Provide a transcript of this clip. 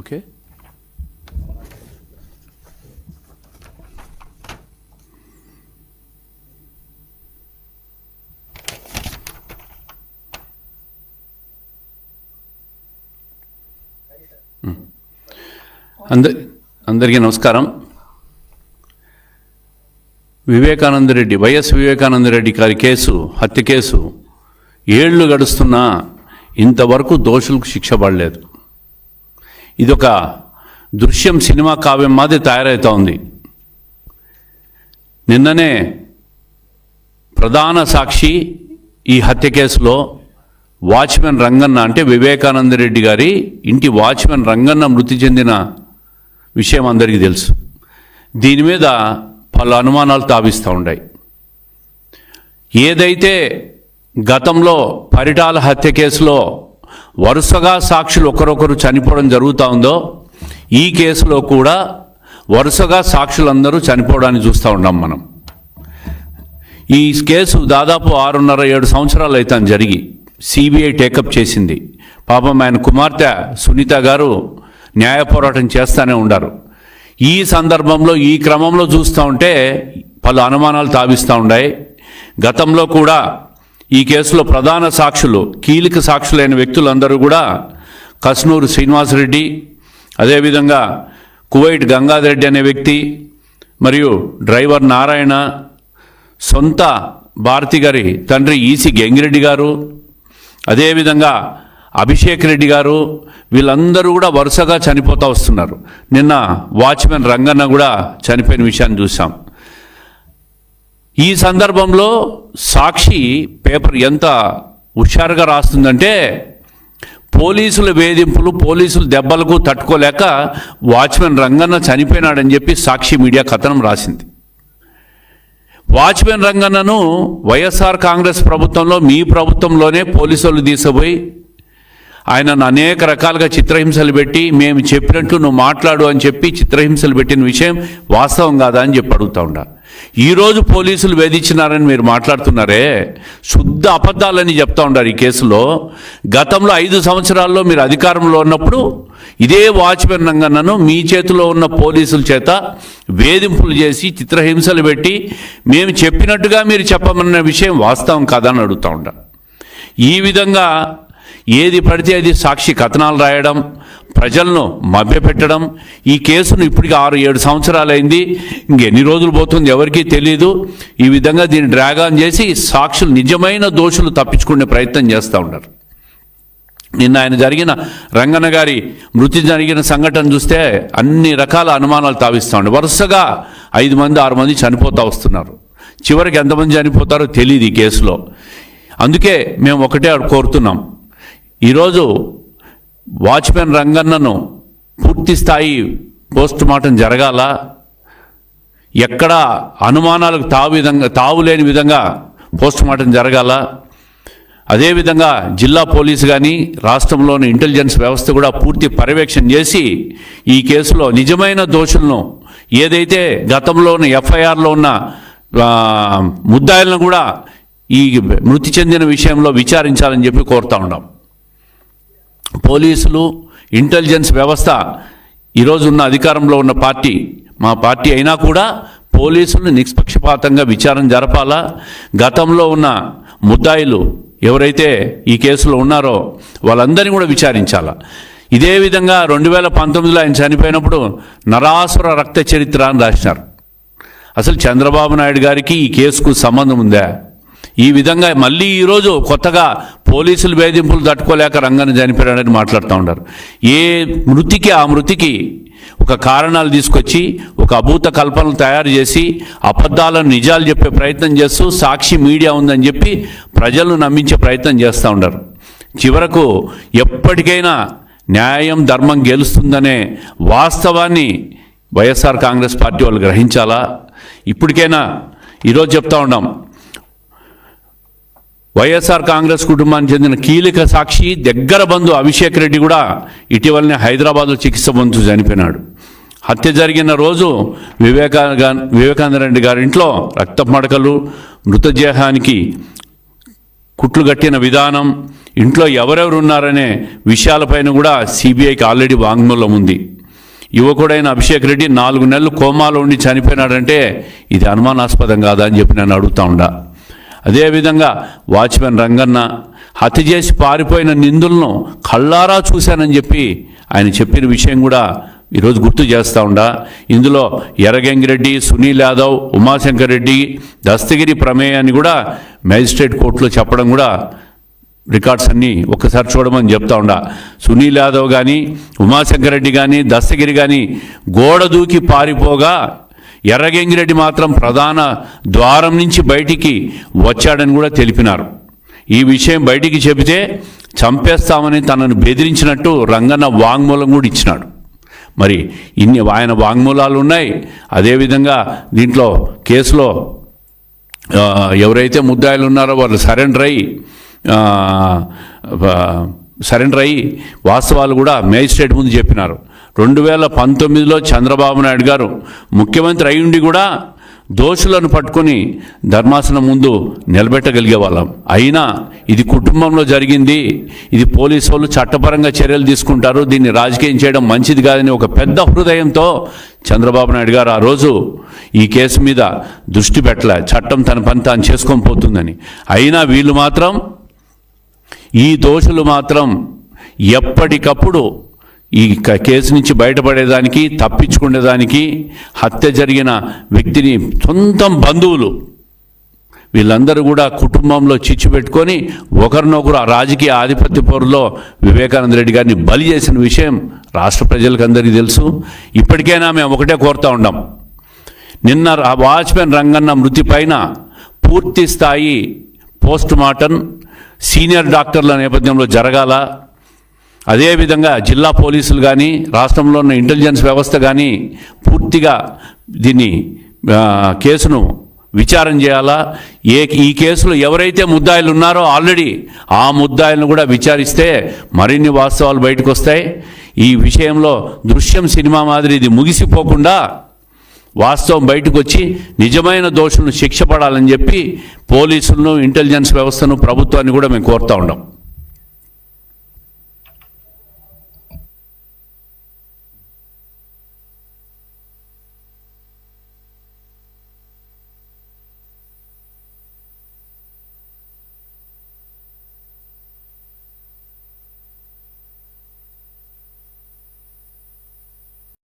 Okay. అందరికీ నమస్కారం. Vivekananda Reddy, YS Vivekananda Reddy గారి కేసు, హత్య కేసు ఏళ్లు గడుస్తున్నా ఇంతవరకు దోషులకు శిక్ష పడలేదు. ఇదొక దృశ్యం, సినిమా కావ్యం మాది తయారవుతూ ఉంది. నిన్ననే ప్రధాన సాక్షి ఈ హత్య కేసులో వాచ్మెన్ రంగన్న, అంటే వివేకానందరెడ్డి గారి ఇంటి వాచ్మెన్ రంగన్న మృతి చెందిన విషయం అందరికీ తెలుసు. దీని మీద పలు అనుమానాలు తావిస్తూ ఉన్నాయి. ఏదైతే గతంలో పరిటాల హత్య కేసులో వరుసగా సాక్షులు ఒకరొకరు చనిపోవడం జరుగుతూ ఉందో, ఈ కేసులో కూడా వరుసగా సాక్షులందరూ చనిపోవడాన్ని చూస్తూ ఉన్నాం మనం. ఈ కేసు దాదాపు 6.5-7 సంవత్సరాలు అయితే జరిగి సిబిఐ టేకప్ చేసింది. పాపం ఆయన కుమార్తె సునీత గారు న్యాయ పోరాటం చేస్తూనే ఉండారు. ఈ సందర్భంలో, ఈ క్రమంలో చూస్తూ ఉంటే పలు అనుమానాలు తావిస్తూ ఉన్నాయి. గతంలో కూడా ఈ కేసులో ప్రధాన సాక్షులు, కీలక సాక్షులైన వ్యక్తులందరూ కూడా కస్నూరు శ్రీనివాసరెడ్డి, అదేవిధంగా కువైట్ గంగాధరెడ్డి అనే వ్యక్తి, మరియు డ్రైవర్ నారాయణ, సొంత భారతి గారి తండ్రి ఈసి గంగిరెడ్డి గారు, అదేవిధంగా అభిషేక్ రెడ్డి గారు, వీళ్ళందరూ కూడా వరుసగా చనిపోతూ వస్తున్నారు. నిన్న వాచ్మెన్ రంగన్న కూడా చనిపోయిన విషయాన్ని చూసాం. ఈ సందర్భంలో సాక్షి పేపర్ ఎంత హుషారుగా రాస్తుందంటే, పోలీసుల వేధింపులు, పోలీసుల దెబ్బలకు తట్టుకోలేక వాచ్మెన్ రంగన్న చనిపోయినాడని చెప్పి సాక్షి మీడియా కథనం రాసింది. వాచ్మెన్ రంగన్నను వైఎస్ఆర్ కాంగ్రెస్ ప్రభుత్వంలో, మీ ప్రభుత్వంలోనే పోలీసులు తీసుకుపోయి ఆయనను అనేక రకాలుగా చిత్రహింసలు పెట్టి, మేము చెప్పినట్టు నువ్వు మాట్లాడు అని చెప్పి చిత్రహింసలు పెట్టిన విషయం వాస్తవం కాదా అని చెప్పి అడుగుతూ ఉంటా. ఈరోజు పోలీసులు వేధించినారని మీరు మాట్లాడుతున్నారే, శుద్ధ అబద్ధాలని చెప్తా ఉన్నారు. ఈ కేసులో గతంలో 5 సంవత్సరాల్లో మీరు అధికారంలో ఉన్నప్పుడు ఇదే వాచ్మెన్ రంగన్నను మీ చేతిలో ఉన్న పోలీసుల చేత వేధింపులు చేసి చిత్రహింసలు పెట్టి, మేము చెప్పినట్టుగా మీరు చెప్పమన్న విషయం వాస్తవం కాదని అడుగుతూ ఉంటా. ఈ విధంగా ఏది పడితే అది సాక్షి కథనాలు రాయడం, ప్రజలను మభ్యపెట్టడం, ఈ కేసును ఇప్పటికి 6-7 సంవత్సరాలు అయింది, ఇంకెన్ని రోజులు పోతుంది ఎవరికీ తెలియదు. ఈ విధంగా దీన్ని డ్రాగ్ ఆన్ చేసి సాక్షులు, నిజమైన దోషులు తప్పించుకునే ప్రయత్నం చేస్తూ ఉన్నారు. నిన్న ఆయన జరిగిన రంగన్న గారి మృతి జరిగిన సంఘటన చూస్తే అన్ని రకాల అనుమానాలు తావిస్తూ ఉండే. వరుసగా 5 మంది 6 మంది చనిపోతూ వస్తున్నారు. చివరికి ఎంతమంది చనిపోతారో తెలియదు ఈ కేసులో. అందుకే మేము ఒకటే కోరుతున్నాం, ఈరోజు వాచ్మెన్ రంగన్నను పూర్తి స్థాయి పోస్ట్ మార్టం జరగాల, ఎక్కడ అనుమానాలకు తావు లేని విధంగా పోస్ట్ మార్టం జరగాల. అదేవిధంగా జిల్లా పోలీసు కానీ రాష్ట్రంలోని ఇంటెలిజెన్స్ వ్యవస్థ కూడా పూర్తి పర్యవేక్షణ చేసి ఈ కేసులో నిజమైన దోషులను, ఏదైతే గతంలోని ఎఫ్ఐఆర్లో ఉన్న ముద్దాయిలను కూడా ఈ మృతి చెందిన విషయంలో విచారించాలని చెప్పి కోరుతా ఉన్నాం. పోలీసులు, ఇంటెలిజెన్స్ వ్యవస్థ ఈరోజు ఉన్న అధికారంలో ఉన్న పార్టీ మా పార్టీ అయినా కూడా పోలీసులు నిష్పక్షపాతంగా విచారణ జరపాలా. గతంలో ఉన్న ముద్దాయిలు ఎవరైతే ఈ కేసులో ఉన్నారో వాళ్ళందరినీ కూడా విచారించాలా. ఇదే విధంగా 2019లో ఆయన చనిపోయినప్పుడు నరాసుర రక్త చరిత్ర అని రాసినారు. అసలు చంద్రబాబు నాయుడు గారికి ఈ కేసుకు సంబంధం ఉందా? ఈ విధంగా మళ్ళీ ఈరోజు కొత్తగా పోలీసులు వేధింపులు తట్టుకోలేక రంగన్న చనిపోయాడని మాట్లాడుతూ ఉంటారు. ఏ మృతికి ఆ మృతికి ఒక కారణాలు తీసుకొచ్చి, ఒక అభూత కల్పనలు తయారు చేసి, అబద్ధాలను నిజాలు చెప్పే ప్రయత్నం చేస్తూ సాక్షి మీడియా ఉందని చెప్పి ప్రజలను నమ్మించే ప్రయత్నం చేస్తూ ఉంటారు. చివరకు ఎప్పటికైనా న్యాయం, ధర్మం గెలుస్తుందనే వాస్తవాన్ని వైఎస్ఆర్ కాంగ్రెస్ పార్టీ వాళ్ళు గ్రహించాలా. ఇప్పటికైనా ఈరోజు చెప్తా ఉన్నాం, వైఎస్ఆర్ కాంగ్రెస్ కుటుంబానికి చెందిన కీలక సాక్షి, దగ్గర బంధు అభిషేక్ రెడ్డి కూడా ఇటీవలనే హైదరాబాద్లో చికిత్స పొందుతూ చనిపోయినాడు. హత్య జరిగిన రోజు వివేకానందరెడ్డి గారి ఇంట్లో రక్త మడకలు, మృతదేహానికి కుట్లు కట్టిన విధానం, ఇంట్లో ఎవరెవరు ఉన్నారనే విషయాలపైన కూడా సిబిఐకి ఆల్రెడీ వాంగ్మూలం ఉంది. యువకుడైన అభిషేక్ రెడ్డి 4 నెలలు కోమాలో ఉండి చనిపోయినాడంటే ఇది అనుమానాస్పదం కాదా అని చెప్పి నేను అడుగుతా ఉండా. అదేవిధంగా వాచ్మెన్ రంగన్న హత్య చేసి పారిపోయిన నిందులను కళ్ళారా చూశానని చెప్పి ఆయన చెప్పిన విషయం కూడా ఈరోజు గుర్తు చేస్తూ ఉండా. ఇందులో ఎర్రగంగిరెడ్డి, సునీల్ యాదవ్, ఉమాశంకర్ రెడ్డి, దస్తగిరి ప్రమేయాన్ని కూడా మేజిస్ట్రేట్ కోర్టులో చెప్పడం కూడా రికార్డ్స్ అన్నీ ఒక్కసారి చూడమని చెప్తా ఉండా. సునీల్ యాదవ్ కానీ, ఉమాశంకర్ రెడ్డి కానీ, దస్తగిరి కానీ గోడ దూకి పారిపోగా ఎర్రగంగిరెడ్డి మాత్రం ప్రధాన ద్వారం నుంచి బయటికి వచ్చాడని కూడా తెలిపినారు. ఈ విషయం బయటికి చెబితే చంపేస్తామని తనను బెదిరించినట్టు రంగన్న వాంగ్మూలం కూడా ఇచ్చినాడు. మరి ఇన్ని ఆయన వాంగ్మూలాలు ఉన్నాయి. అదేవిధంగా దీంట్లో కేసులో ఎవరైతే ముద్దాయిలు ఉన్నారో వాళ్ళు సరెండర్ అయ్యి వాస్తవాలు కూడా మేజిస్ట్రేట్ ముందు చెప్పినారు. 2019లో చంద్రబాబు నాయుడు గారు ముఖ్యమంత్రి అయ్యుండి కూడా దోషులను పట్టుకొని ధర్మాసనం ముందు నిలబెట్టగలిగే వాళ్ళం. అయినా ఇది కుటుంబంలో జరిగింది, ఇది పోలీసు వాళ్ళు చట్టపరంగా చర్యలు తీసుకుంటారు, దీన్ని రాజకీయం చేయడం మంచిది కాదని ఒక పెద్ద హృదయంతో చంద్రబాబు నాయుడు గారు ఆ రోజు ఈ కేసు మీద దృష్టి పెట్టలే. చట్టం తన పని తాను చేసుకొని పోతుందని. అయినా వీళ్ళు మాత్రం, ఈ దోషులు మాత్రం ఎప్పటికప్పుడు ఈ కేసు నుంచి బయటపడేదానికి, తప్పించుకునేదానికి, హత్య జరిగిన వ్యక్తిని సొంతం బంధువులు వీళ్ళందరూ కూడా కుటుంబంలో చిచ్చు పెట్టుకొని ఒకరినొకరు ఆ రాజకీయ ఆధిపత్య పోరులో వివేకానంద రెడ్డి గారిని బలి చేసిన విషయం రాష్ట్ర ప్రజలకు అందరికీ తెలుసు. ఇప్పటికైనా మేము ఒకటే కోరుతూ ఉన్నాం, నిన్న వాచ్మెన్ రంగన్న మృతి పైన పూర్తి స్థాయి పోస్ట్ మార్టం సీనియర్ డాక్టర్ల నేపథ్యంలో జరగాల. అదేవిధంగా జిల్లా పోలీసులు కానీ, రాష్ట్రంలో ఉన్న ఇంటెలిజెన్స్ వ్యవస్థ కానీ పూర్తిగా దీన్ని కేసును విచారణ చేయాలా. ఈ కేసులో ఎవరైతే ముద్దాయిలు ఉన్నారో ఆల్రెడీ ఆ ముద్దాయిలను కూడా విచారిస్తే మరిన్ని వాస్తవాలు బయటకు వస్తాయి. ఈ విషయంలో దృశ్యం సినిమా మాదిరి ఇది ముగిసిపోకుండా వాస్తవం బయటకు వచ్చి నిజమైన దోషులను శిక్ష పడాలని చెప్పి పోలీసులను, ఇంటెలిజెన్స్ వ్యవస్థను, ప్రభుత్వాన్ని కూడా మేము కోరుతూ ఉన్నాం.